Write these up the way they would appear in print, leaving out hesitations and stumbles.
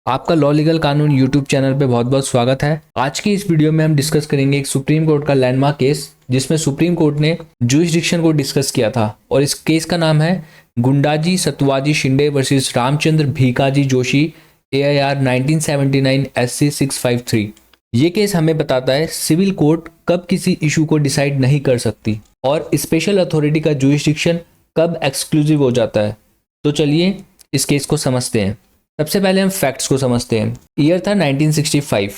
आपका law legal कानून YouTube channel पे बहुत बहुत स्वागत है। आज की इस वीडियो में हम डिस्कस करेंगे एक सुप्रीम कोर्ट का लैंडमार्क केस जिसमें सुप्रीम कोर्ट ने जुरिसडिक्शन को डिस्कस किया था और इस केस का नाम है Gundaji Satwaji Shinde versus Ramchandra Bhikaji Joshi AIR 1979 SC 653। ये केस हमें बताता है सिविल कोर्ट कब किसी इशू को डिसाइड नहीं कर सकती और स्पेशल अथॉरिटी का जुरिसडिक्शन कब एक्सक्लूसिव हो जाता है। तो चलिए इस केस को समझते हैं। सबसे पहले हम फैक्ट्स को समझते हैं। ईयर था 1965।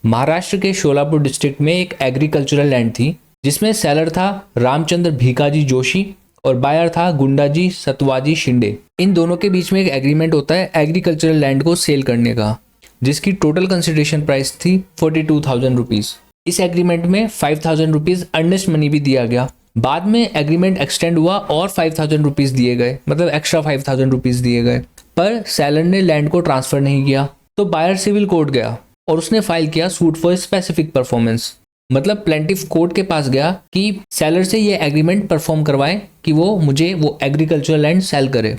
महाराष्ट्र के शोलापुर डिस्ट्रिक्ट में एक एग्रीकल्चरल लैंड थी जिसमें सेलर था रामचंद्र भीकाजी जोशी और बायर था गुंडाजी सतवाजी शिंदे। इन दोनों के बीच में एक एग्रीमेंट होता है एग्रीकल्चरल लैंड को सेल करने का, जिसकी टोटल कंसिडरेशन प्राइस थी 42,000 रुपीज। इस एग्रीमेंट में 5,000 रुपीज अर्नेस्ट मनी भी दिया गया। बाद में एग्रीमेंट एक्सटेंड हुआ और 5,000 रुपीज दिए गए, मतलब एक्स्ट्रा 5,000 रुपीज दिए गए, पर सेलर ने लैंड को ट्रांसफर नहीं किया। तो बायर सिविल कोर्ट गया और उसने फाइल किया सूट फॉर स्पेसिफिक परफॉर्मेंस, मतलब प्लेंटिफ कोर्ट के पास गया कि सेलर से ये एग्रीमेंट परफॉर्म करवाए कि वो मुझे वो एग्रीकल्चरल लैंड सेल करे।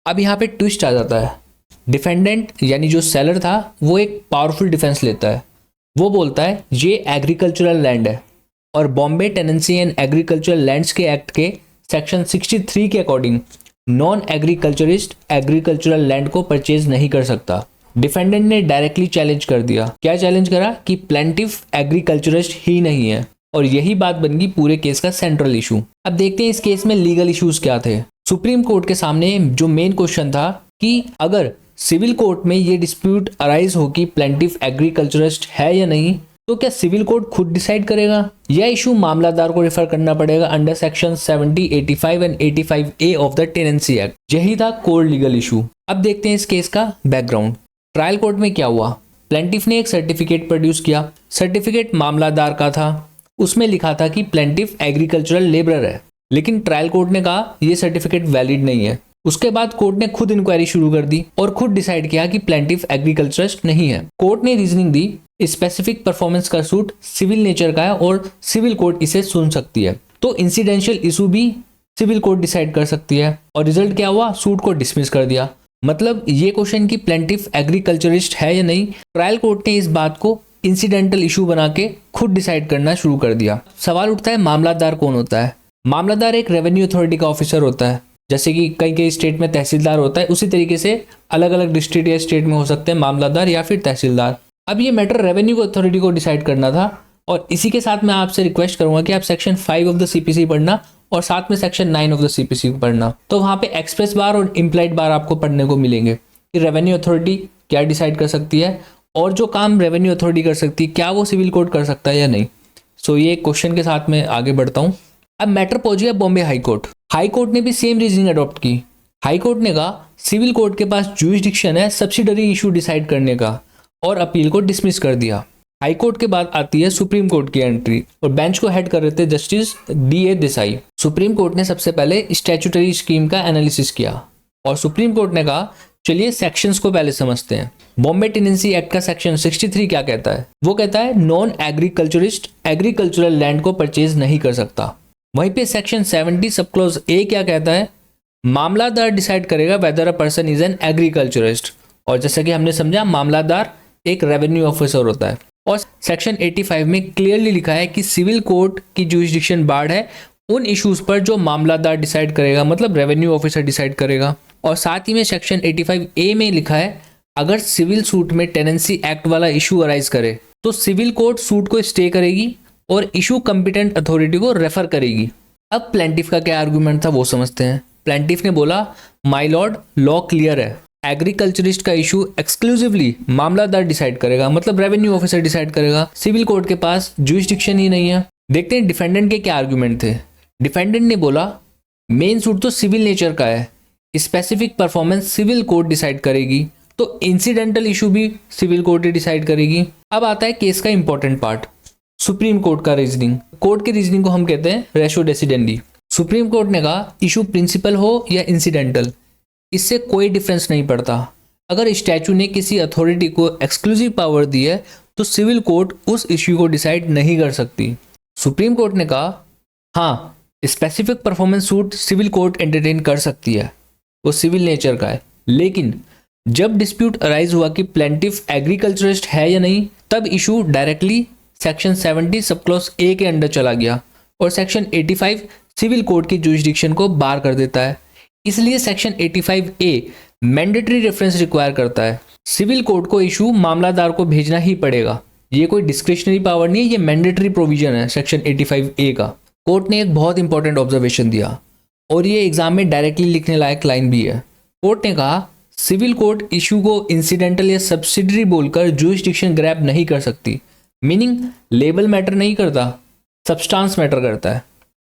अब यहाँ पे ट्विस्ट आ जाता है। डिफेंडेंट यानी जो सेलर था वो एक पावरफुल डिफेंस लेता है। वो बोलता है ये एग्रीकल्चरल लैंड है और Bombay tenancy and agricultural lands के एक्ट के सेक्शन 63 के according non agriculturist agricultural land को परचेज नहीं कर सकता। डिफेंडेंट ने डायरेक्टली चैलेंज कर दिया। क्या चैलेंज करा कि प्लेंटिफ एग्रीकल्चरिस्ट ही नहीं है, और यही बात बन गई पूरे केस का सेंट्रल इशू। अब देखते हैं इस केस में लीगल इश्यूज क्या थे। सुप्रीम कोर्ट के सामने जो मेन क्वेश्चन था कि अगर सिविल कोर्ट में ये डिस्प्यूट अराइज हो कि प्लेंटिफ एग्रीकल्चरिस्ट है या नहीं, तो क्या सिविल कोर्ट खुद डिसाइड करेगा या इशू मामलादार को रेफर करना पड़ेगा under section 70, 85 and 85A of the tenancy act. यही था कोर लीगल इशू। अब देखते हैं इस केस का बैकग्राउंड। ट्रायल कोर्ट में क्या हुआ, प्लेंटिफ ने एक सर्टिफिकेट प्रोड्यूस किया। सर्टिफिकेट मामलादार का था, उसमें लिखा था कि प्लेंटिफ एग्रीकल्चरल लेबरर है, लेकिन ट्रायल कोर्ट ने कहा यह सर्टिफिकेट वैलिड नहीं है। उसके बाद कोर्ट ने खुद इंक्वायरी शुरू कर दी और खुद डिसाइड किया कि प्लेंटिफ एग्रीकल्चरिस्ट नहीं है। कोर्ट ने रीजनिंग दी स्पेसिफिक परफॉर्मेंस का सूट सिविल नेचर का है और सिविल कोर्ट इसे सुन सकती है, तो इंसिडेंशियल इशू भी सिविल कोर्ट डिसाइड कर सकती है। और रिजल्ट क्या हुआ, सूट को डिसमिस कर दिया। मतलब ये क्वेश्चन कि प्लेंटिफ एग्रीकल्चरिस्ट है या नहीं, ट्रायल कोर्ट ने इस बात को इंसिडेंटल इशू बना के खुद डिसाइड करना शुरू कर दिया। सवाल उठता है मामलादार कौन होता है। मामलादार एक रेवेन्यू अथॉरिटी का ऑफिसर होता है। जैसे कि कई कई स्टेट में तहसीलदार होता है, उसी तरीके से अलग अलग डिस्ट्रिक्ट या स्टेट में हो सकते हैं मामलादार या फिर तहसीलदार। अब ये मैटर रेवेन्यू अथॉरिटी को डिसाइड करना था, और इसी के साथ मैं आपसे रिक्वेस्ट करूंगा कि आप सेक्शन 5 ऑफ द CPC पढ़ना और साथ में सेक्शन 9 ऑफ द CPC पढ़ना। तो वहाँ पे एक्सप्रेस बार और इम्प्लाइड बार आपको पढ़ने को मिलेंगे कि रेवेन्यू अथॉरिटी क्या डिसाइड कर सकती है और जो काम रेवेन्यू अथॉरिटी कर सकती है क्या वो सिविल कोर्ट कर सकता है या नहीं। सो ये क्वेश्चन के साथ मैं आगे बढ़ता हूँ। अब मैटर पहुंच गया Bombay high court. High court ने भी सेम रीजनिंग अडॉप्ट की। हाई कोर्ट ने कहा सिविल कोर्ट के पास जुरिसडिक्शन है सब्सिडरी इशू डिसाइड करने का, और अपील को डिसमिस कर दिया। हाई कोर्ट के बाद आती है सुप्रीम कोर्ट की एंट्री, और बेंच को हेड कर रहे थे justice DA Desai. Supreme court ने सबसे पहले स्टैट्यूटरी स्कीम का एनालिसिस किया और सुप्रीम कोर्ट ने कहा चलिए सेक्शंस को पहले समझते हैं। बॉम्बे टेनेंसी एक्ट का सेक्शन 63 क्या कहता है, वो कहता है नॉन एग्रीकल्चरिस्ट एग्रीकल्चरल लैंड को परचेज नहीं कर सकता। वहीं पे सेक्शन 70 सब क्लॉज A क्या कहता है, मामलादार डिसाइड करेगा weather a person is an agriculturist, और जैसा कि हमने समझा मामलादार एक रेवेन्यू ऑफिसर होता है। और सेक्शन 85 में क्लियरली लिखा है कि सिविल कोर्ट की जुरिसडिक्शन बार्ड है उन इश्यूज पर जो मामलादार डिसाइड करेगा, मतलब रेवेन्यू ऑफिसर डिसाइड करेगा। और साथ ही में सेक्शन 85A में लिखा है अगर सिविल सूट में टेनेंसी एक्ट वाला इशू अराइज करे तो सिविल कोर्ट सूट को स्टे करेगी और इशू कॉम्पिटेंट अथॉरिटी को रेफर करेगी। अब प्लेंटिफ का क्या आर्गुमेंट था वो समझते हैं। प्लेंटिफ ने बोला माय लॉर्ड लॉ क्लियर है, एग्रीकल्चरिस्ट का इशू एक्सक्लूसिवली मामलादार डिसाइड करेगा, मतलब रेवेन्यू ऑफिसर डिसाइड करेगा, सिविल कोर्ट के पास जुरिसडिक्शन ही नहीं है। देखते हैं डिफेंडेंट के क्या आर्गुमेंट थे। डिफेंडेंट ने बोला मेन सूट तो सिविल नेचर का है, specific performance civil court decide करेगी, तो इंसिडेंटल इशू भी सिविल कोर्ट ही डिसाइड करेगी। अब आता है केस का इंपॉर्टेंट पार्ट, सुप्रीम कोर्ट का रीजनिंग। कोर्ट के रीजनिंग को हम कहते हैं रेशो डेसिडेंडी। सुप्रीम कोर्ट ने कहा इशू प्रिंसिपल हो या इंसिडेंटल, इससे कोई डिफरेंस नहीं पड़ता। अगर स्टैचू ने किसी अथॉरिटी को एक्सक्लूसिव पावर दी है तो सिविल कोर्ट उस इश्यू को डिसाइड नहीं कर सकती। सुप्रीम कोर्ट ने कहा हाँ specific performance suit civil court entertain कर सकती है, वो सिविल नेचर का है, लेकिन जब डिस्प्यूट अराइज हुआ कि प्लेंटिफ एग्रीकल्चरिस्ट है या नहीं, तब issue directly section 70 sub clause A के अंडर चला गया और सेक्शन 85 सिविल कोड की जुरिस्डिक्शन को बार कर देता है। इसलिए सेक्शन 85 ए मैंडेटरी रेफरेंस रिक्वायर करता है। सिविल कोड को इशू मामलादार को भेजना ही पड़ेगा। ये कोई डिस्क्रिशनरी पावर नहीं है, ये मैंडेटरी प्रोविजन है सेक्शन 85 ए का। कोर्ट ने एक बहुत इंपॉर्टेंट ऑब्जर्वेशन दिया और ये एग्जाम में डायरेक्टली लिखने लायक लाइन भी है। कोर्ट ने कहा सिविल कोर्ट इशू को इंसिडेंटल या सब्सिडरी बोलकर जुरिस्डिक्शन ग्रैब नहीं कर सकती। मीनिंग लेबल मैटर नहीं करता, सब्सटेंस मैटर करता है।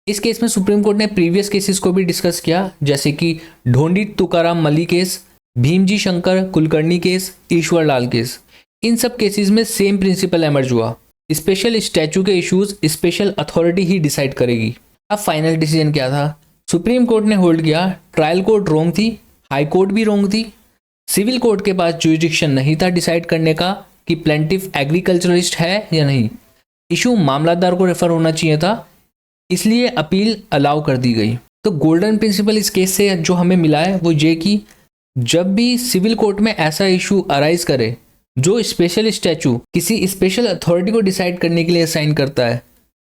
इस केस में सुप्रीम कोर्ट ने प्रीवियस केसेस को भी डिस्कस किया, जैसे कि ढोंडी तुकाराम मली case, Bhimji Shankar Kulkarni case, Ishwar Lal case. इन सब केसेस में सेम प्रिंसिपल एमर्ज हुआ, स्पेशल स्टैचू के इश्यूज स्पेशल अथॉरिटी ही डिसाइड करेगी। अब फाइनल डिसीजन क्या था? सुप्रीम कोर्ट ने होल्ड किया ट्रायल कोर्ट रोंग थी, हाई कोर्ट भी रोंग थी। सिविल कोर्ट के पास जुरिडिक्शन नहीं था डिसाइड करने का कि प्लेंटिफ एग्रीकल्चरिस्ट है या नहीं। इशू मामलादार को रेफर होना चाहिए था, इसलिए अपील अलाउ कर दी गई। तो गोल्डन प्रिंसिपल इस केस से जो हमें मिला है वो ये कि जब भी सिविल कोर्ट में ऐसा इशू अराइज करे जो स्पेशल स्टैचू किसी स्पेशल अथॉरिटी को डिसाइड करने के लिए असाइन करता है,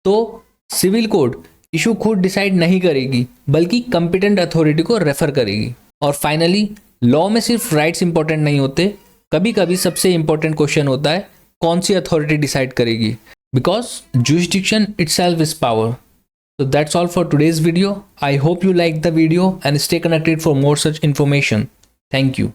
तो सिविल कोर्ट इशू खुद डिसाइड नहीं करेगी बल्कि कंपिटेंट अथॉरिटी को रेफर करेगी। और फाइनली लॉ में सिर्फ राइट्स इंपॉर्टेंट नहीं होते, कभी कभी सबसे इंपॉर्टेंट क्वेश्चन होता है कौन सी अथॉरिटी डिसाइड करेगी, because jurisdiction itself is power. So that's all for today's video. I hope you liked the video and stay connected for more such information. Thank you.